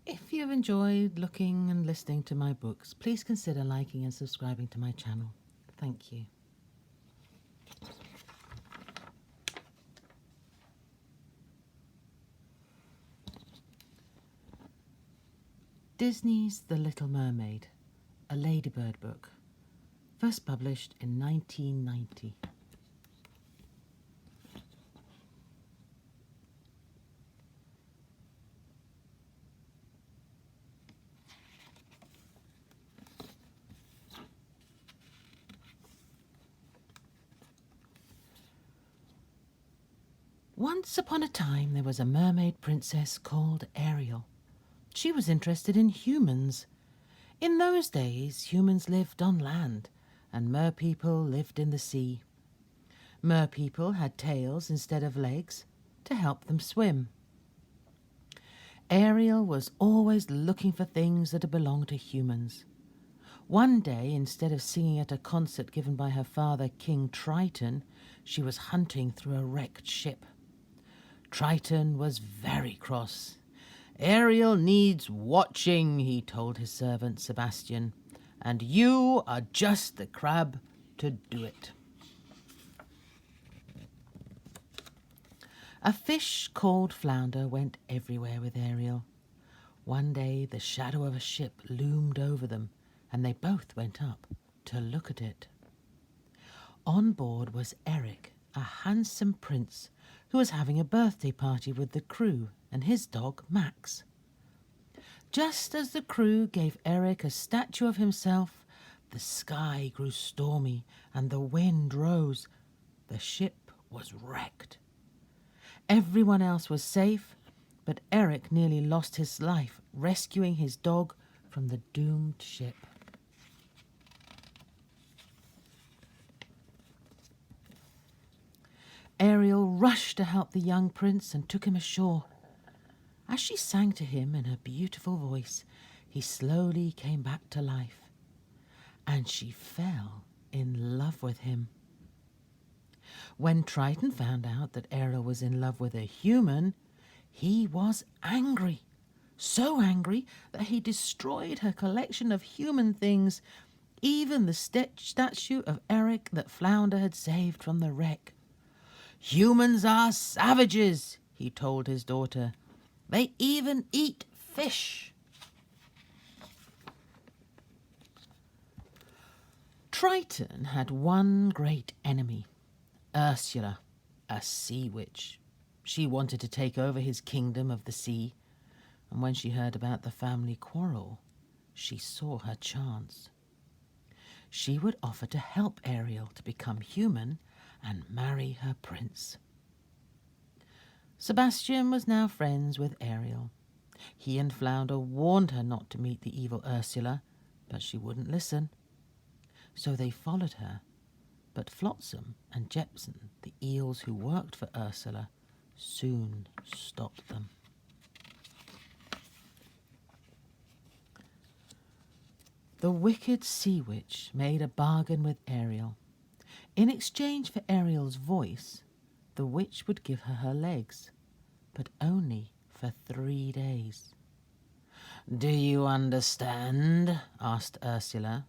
If you've enjoyed looking and listening to my books, please consider liking and subscribing to my channel. Thank you. Disney's The Little Mermaid, a Ladybird book, first published in 1990. Once upon a time there was a mermaid princess called Ariel. She was interested in humans. In those days, humans lived on land, and merpeople lived in the sea. Merpeople had tails instead of legs to help them swim. Ariel was always looking for things that had belonged to humans. One day, instead of singing at a concert given by her father, King Triton, she was hunting through a wrecked ship. Triton was very cross. "Ariel needs watching," he told his servant Sebastian, "and you are just the crab to do it." A fish called Flounder went everywhere with Ariel. One day the shadow of a ship loomed over them, and they both went up to look at it. On board was Eric, a handsome prince who was having a birthday party with the crew and his dog Max. Just as the crew gave Eric a statue of himself, the sky grew stormy and the wind rose. The ship was wrecked. Everyone else was safe, but Eric nearly lost his life rescuing his dog from the doomed ship. Ariel rushed to help the young prince and took him ashore. As she sang to him in her beautiful voice, he slowly came back to life, and she fell in love with him. When Triton found out that Ariel was in love with a human, he was angry. So angry that he destroyed her collection of human things, even the statue of Eric that Flounder had saved from the wreck. "Humans are savages," he told his daughter. "They even eat fish." Triton had one great enemy, Ursula, a sea witch. She wanted to take over his kingdom of the sea, and when she heard about the family quarrel, she saw her chance. She would offer to help Ariel to become human and marry her prince. Sebastian was now friends with Ariel. He and Flounder warned her not to meet the evil Ursula, but she wouldn't listen. So they followed her, but Flotsam and Jepson, the eels who worked for Ursula, soon stopped them. The wicked sea witch made a bargain with Ariel. In exchange for Ariel's voice, the witch would give her her legs, but only for 3 days. "Do you understand?" asked Ursula.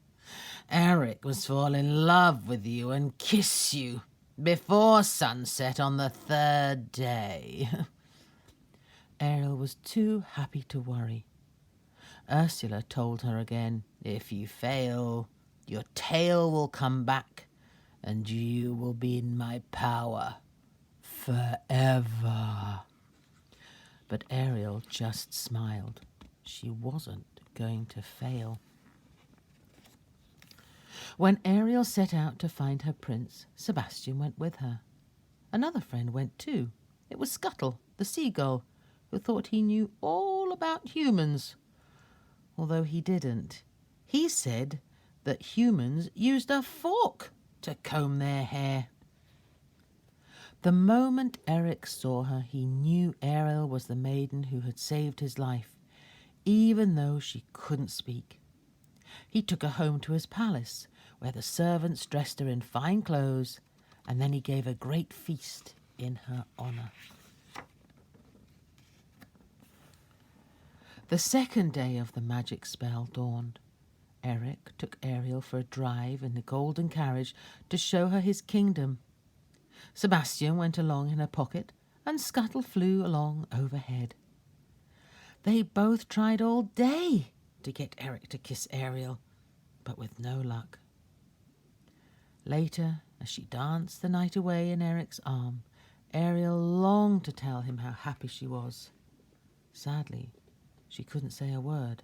"Eric must fall in love with you and kiss you before sunset on the 3rd day." Ariel was too happy to worry. Ursula told her again, "If you fail, your tail will come back and you will be in my power forever." But Ariel just smiled. She wasn't going to fail. When Ariel set out to find her prince, Sebastian went with her. Another friend went too. It was Scuttle, the seagull, who thought he knew all about humans. Although he didn't. He said that humans used a fork to comb their hair. The moment Eric saw her, he knew Ariel was the maiden who had saved his life, even though she couldn't speak. He took her home to his palace, where the servants dressed her in fine clothes, and then he gave a great feast in her honour. The second day of the magic spell dawned. Eric took Ariel for a drive in the golden carriage to show her his kingdom. Sebastian went along in her pocket, and Scuttle flew along overhead. They both tried all day to get Eric to kiss Ariel, but with no luck. Later, as she danced the night away in Eric's arm, Ariel longed to tell him how happy she was. Sadly, she couldn't say a word,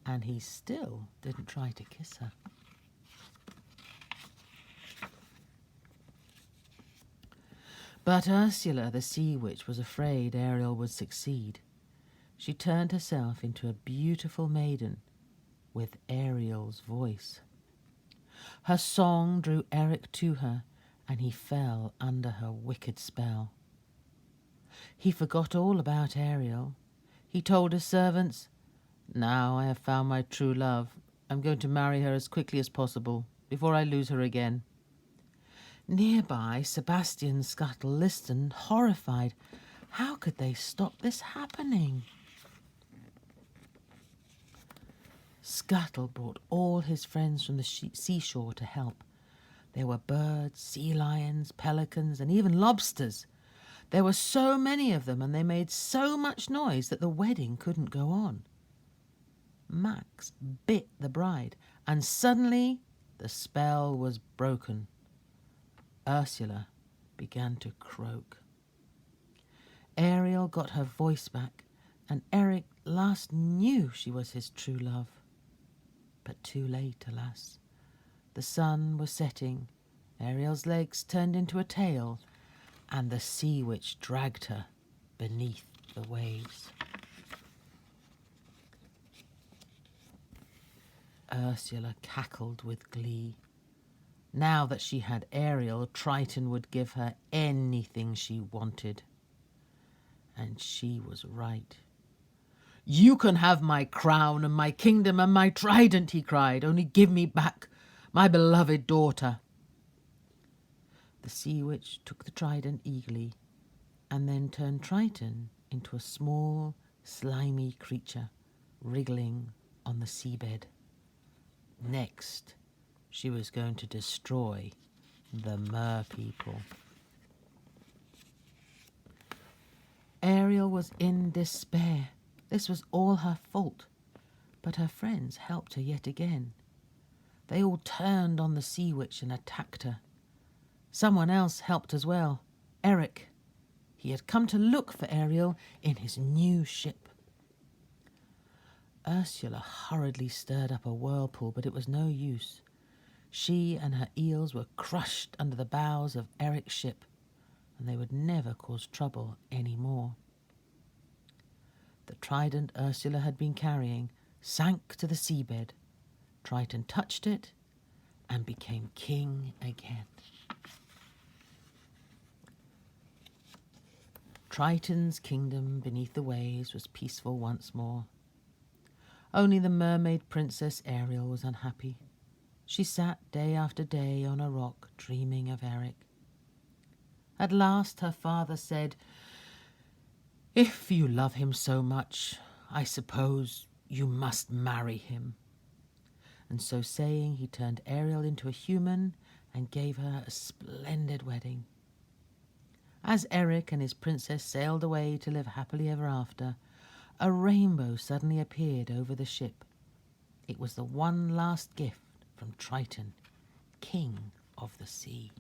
and he still didn't try to kiss her. But Ursula, the sea witch, was afraid Ariel would succeed. She turned herself into a beautiful maiden with Ariel's voice. Her song drew Eric to her, and he fell under her wicked spell. He forgot all about Ariel. He told his servants, "Now I have found my true love. I'm going to marry her as quickly as possible, before I lose her again." Nearby, Sebastian and Scuttle listened, horrified. How could they stop this happening? Scuttle brought all his friends from the seashore to help. There were birds, sea lions, pelicans, and even lobsters. There were so many of them, and they made so much noise that the wedding couldn't go on. Max bit the bride, and suddenly the spell was broken. Ursula began to croak. Ariel got her voice back, and Eric last knew she was his true love. But too late, alas. The sun was setting, Ariel's legs turned into a tail, and the sea witch dragged her beneath the waves. Ursula cackled with glee. Now that she had Ariel, Triton would give her anything she wanted. And she was right. "You can have my crown and my kingdom and my trident," he cried. "Only give me back my beloved daughter." The sea witch took the trident eagerly, and then turned Triton into a small, slimy creature wriggling on the seabed. Next, she was going to destroy the Mer people. Ariel was in despair. This was all her fault, but her friends helped her yet again. They all turned on the sea witch and attacked her. Someone else helped as well, Eric. He had come to look for Ariel in his new ship. Ursula hurriedly stirred up a whirlpool, but it was no use. She and her eels were crushed under the bows of Eric's ship, and they would never cause trouble any more. The trident Ursula had been carrying sank to the seabed. Triton touched it and became king again. Triton's kingdom beneath the waves was peaceful once more. Only the mermaid princess Ariel was unhappy. She sat day after day on a rock dreaming of Eric. At last her father said, "If you love him so much, I suppose you must marry him." And so saying, he turned Ariel into a human and gave her a splendid wedding. As Eric and his princess sailed away to live happily ever after, a rainbow suddenly appeared over the ship. It was the one last gift from Triton, king of the sea.